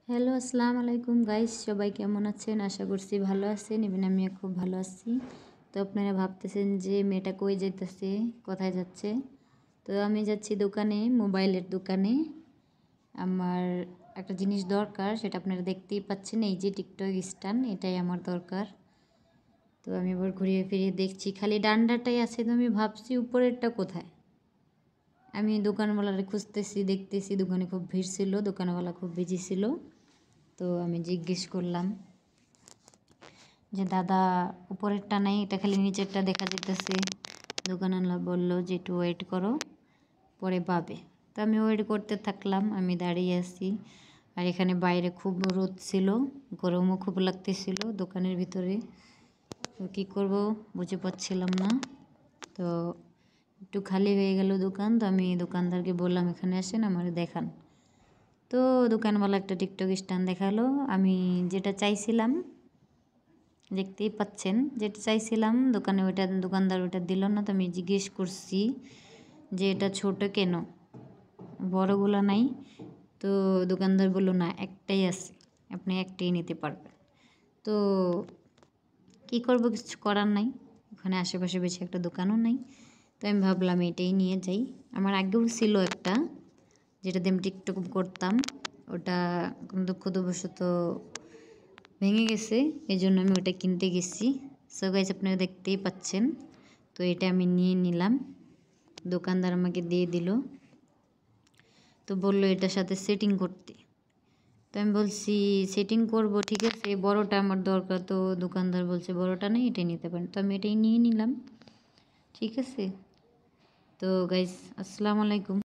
Hello, আসসালামু আলাইকুম guys. সবাই কেমন আছেন? আশা করছি ভালো আছেন। ইভেন আমিও খুব ভালো আছি। তো আপনারা ভাবতেছেন যে মেয়েটা কই যাইতেছে, কোথায় যাচ্ছে? তো আমি যাচ্ছি দোকানে, মোবাইলের দোকানে। আমার একটা জিনিস দরকার, সেটা আপনারা দেখতেই পাচ্ছেন। এই যে টিকটক স্ট্যান্ড, এটাই আমার দরকার। তো আমি এবার ঘুরিয়ে ফিরিয়ে দেখছি, খালি ডান্ডাটাই আছে। তো আমি ভাবছি উপরেরটা কোথায়। আমি দোকানওয়ালারে খুঁজতেছি, দেখতেছি দোকানে খুব ভিড় ছিল, দোকানওয়ালা খুব বিজি ছিল। তো আমি জিজ্ঞেস করলাম যে দাদা, উপরেরটা নাই, এটা খালি নিচেরটা দেখা যেতেছে। দোকানওয়ালা বলল যে একটু ওয়েট করো, পরে পাবে। তো আমি ওয়েট করতে থাকলাম, আমি দাঁড়িয়ে আছি। আর এখানে বাইরে খুব রোদ ছিল, গরমও খুব লাগতেছিল দোকানের ভিতরে। তো কী করবো বুঝে পাচ্ছিলাম না। তো একটু খালি হয়ে গেল দোকান। তো আমি দোকানদারকে বললাম, এখানে আসেন, আমার দেখান। তো দোকানওয়ালা একটা টিকটক স্ট্যান্ড দেখালো। আমি যেটা চাইছিলাম, দেখতেই পাচ্ছেন, যেটা চাইছিলাম দোকানে, ওইটা দোকানদার ওইটা দিল না। তো আমি জিজ্ঞেস করছি যে এটা ছোট কেন, বড়গুলো নাই? তো দোকানদার বলল না, একটাই আছে, আপনি একটাই নিতে পারবেন। তো কী করবো, কিছু করার নাই। ওখানে আশেপাশে বেশি একটা দোকানও নাই। তো আমি ভাবলাম এটাই নিয়ে যাই। আমার আগেও ছিল একটা, যেটা দিয়ে আমি টিকটক করতাম। ওটা দুঃখবশত ভেঙে গেছে, এই জন্য আমি ওটা কিনতে গেছি। সো গাইস, আপনারা দেখতেই পাচ্ছেন। তো এটা আমি নিয়ে নিলাম, দোকানদার আমাকে দিয়ে দিল। তো বললো এটার সাথে সেটিং করতে। তো আমি বলছি সেটিং করব, ঠিক আছে, বড়টা আমার দরকার। তো দোকানদার বলছে বড়টা নেই, এটাই নিতে পারেন। তো আমি এটাই নিয়ে নিলাম, ঠিক আছে। তো গাইস, আসসালামু আলাইকুম।